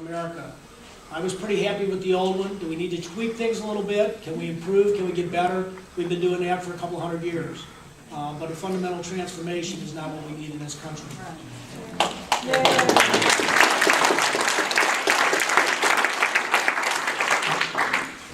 America. I was pretty happy with the old one. Do we need to tweak things a little bit? Can we improve? Can we get better? We've been doing that for a couple hundred years. But a fundamental transformation is not what we need in this country.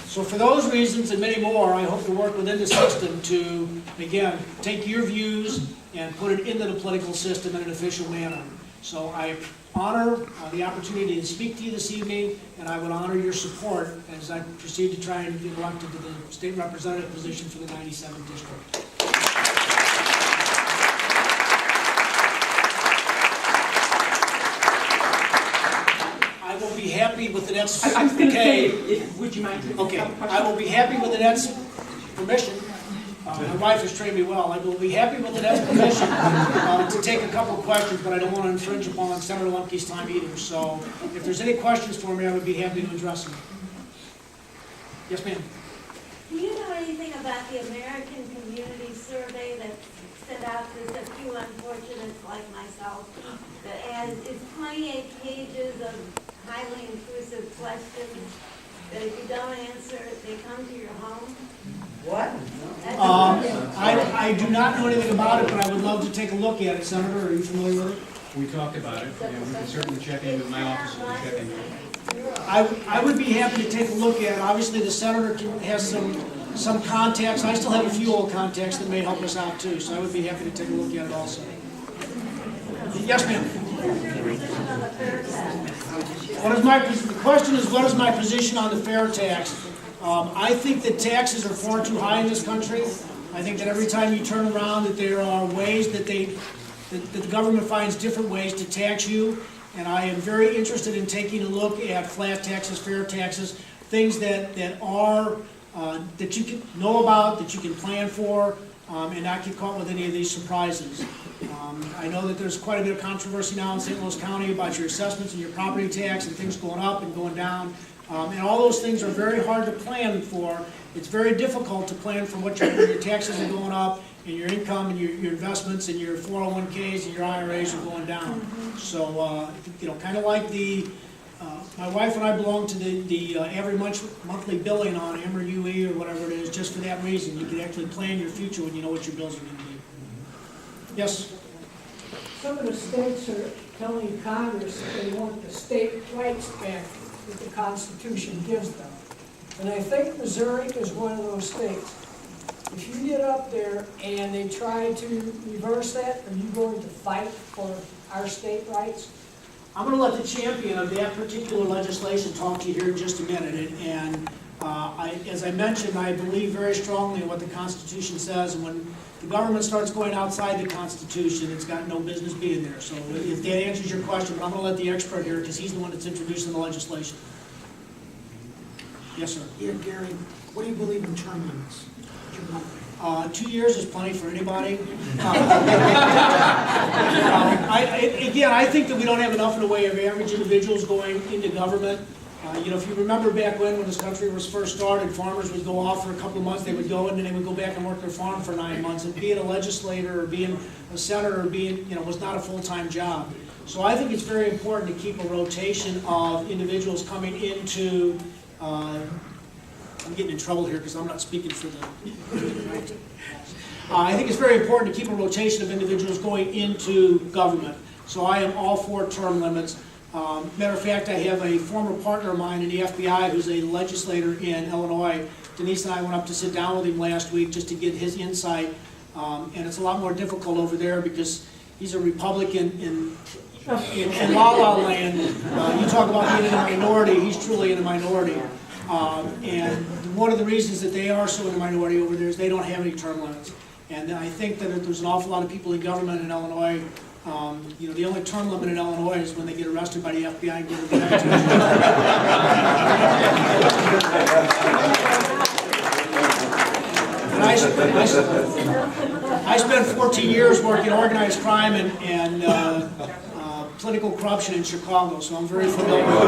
So for those reasons and many more, I hope to work within the system to, again, take your views and put it into the political system in an official manner. So I honor the opportunity to speak to you this evening, and I would honor your support as I proceed to try and get elected to the state representative position for the 97th district. I will be happy with Annette's. Would you mind? Okay, I will be happy with Annette's permission. My wife has trained me well. I will be happy with Annette's permission to take a couple of questions, but I don't want to infringe upon Senator Lemke's time either. So if there's any questions for me, I would be happy to address them. Yes, ma'am. Do you know anything about the American Community Survey that's sent out to a few unfortunates like myself that is 28 pages of highly intrusive questions that if you don't answer, they come to your home? What? I do not know anything about it, but I would love to take a look at it. Senator, are you familiar with it? We talked about it, and we can certainly check in with my office and check in. I would be happy to take a look at it. Obviously, the senator has some contacts. I still have a few old contacts that may help us out too, so I would be happy to take a look at it also. Yes, ma'am. The question is, what is my position on the fair tax? I think that taxes are far too high in this country. I think that every time you turn around that there are ways that the government finds different ways to tax you. And I am very interested in taking a look at flat taxes, fair taxes, things that you can know about, that you can plan for, and not get caught with any of these surprises. I know that there's quite a bit of controversy now in St. Louis County about your assessments and your property tax and things going up and going down. And all those things are very hard to plan for. It's very difficult to plan for what your taxes are going up and your income and your investments and your 401ks and your IRAs are going down. So, kind of like my wife and I belong to the every monthly billing on MRUE or whatever it is, just for that reason. You can actually plan your future when you know what your bills are going to be. Yes? Some of the states are telling Congress that they want the state rights back that the Constitution gives them. And I think Missouri is one of those states. If you get up there and they try to reverse that, are you going to fight for our state rights? I'm going to let the champion of that particular legislation talk to you here in just a minute. And as I mentioned, I believe very strongly in what the Constitution says. And when the government starts going outside the Constitution, it's got no business being there. So if that answers your question, but I'm going to let the expert here because he's the one that's introducing the legislation. Yes, sir. Yeah, Gary, what do you believe in term limits? 2 years is plenty for anybody. Again, I think that we don't have enough in the way of average individuals going into government. If you remember back when this country was first started, farmers would go off for a couple of months, they would go and then they would go back and work their farm for 9 months. And being a legislator or being a senator or being, was not a full-time job. So I think it's very important to keep a rotation of individuals coming into I'm getting in trouble here because I'm not speaking for the I think it's very important to keep a rotation of individuals going into government. So I am all for term limits. Matter of fact, I have a former partner of mine in the FBI who's a legislator in Illinois. Denise and I went up to sit down with him last week just to get his insight. And it's a lot more difficult over there because he's a Republican in la-la land. You talk about being in a minority, he's truly in a minority. And one of the reasons that they are so in a minority over there is they don't have any term limits. And I think that there's an awful lot of people in government in Illinois. The only term limit in Illinois is when they get arrested by the FBI and get back to I spent 14 years working organized crime and political corruption in Chicago, so I'm very familiar with it.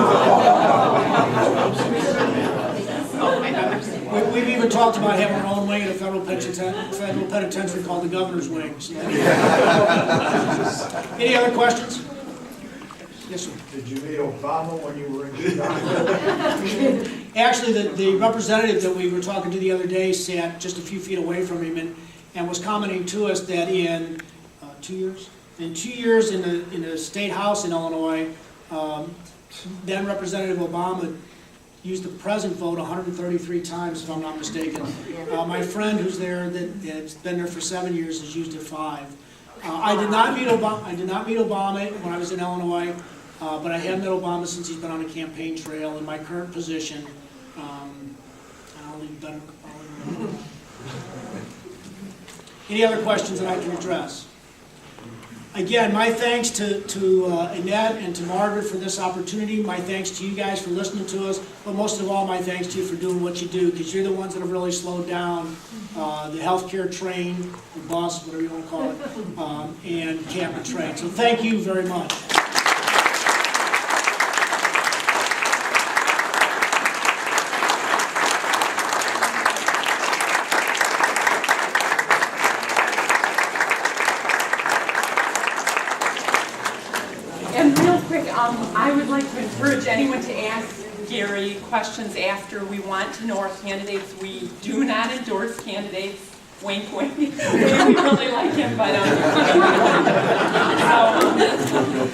We've even talked about having our own wing in a federal penitentiary called the Governor's Wing. So. Any other questions? Yes, sir. Did you meet Obama when you were in Chicago? Actually, the representative that we were talking to the other day sat just a few feet away from him and was commenting to us that in 2 years? In 2 years in the State House in Illinois, then Representative Obama used the present vote 133 times, if I'm not mistaken. My friend who's there, that's been there for 7 years, has used it 5. I did not meet Obama when I was in Illinois, but I have met Obama since he's been on the campaign trail. In my current position, I'll leave better. Any other questions that I can address? Again, my thanks to Annette and to Margaret for this opportunity. My thanks to you guys for listening to us. But most of all, my thanks to you for doing what you do, because you're the ones that have really slowed down the healthcare train, the bus, whatever you want to call it, and camping train. So thank you very much. And real quick, I would like to encourage anyone to ask Gary questions after. We want to know our candidates. We do not endorse candidates. Wink, wink. We really like him, but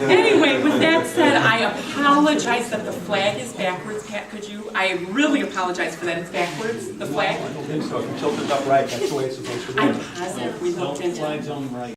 anyway, with that said, I apologize that the flag is backwards. Pat, could you? I really apologize for that. It's backwards, the flag. I don't think so. If you tilt it up right, that's the way it's supposed to be. I'm positive we looked into it. Flag's on the right.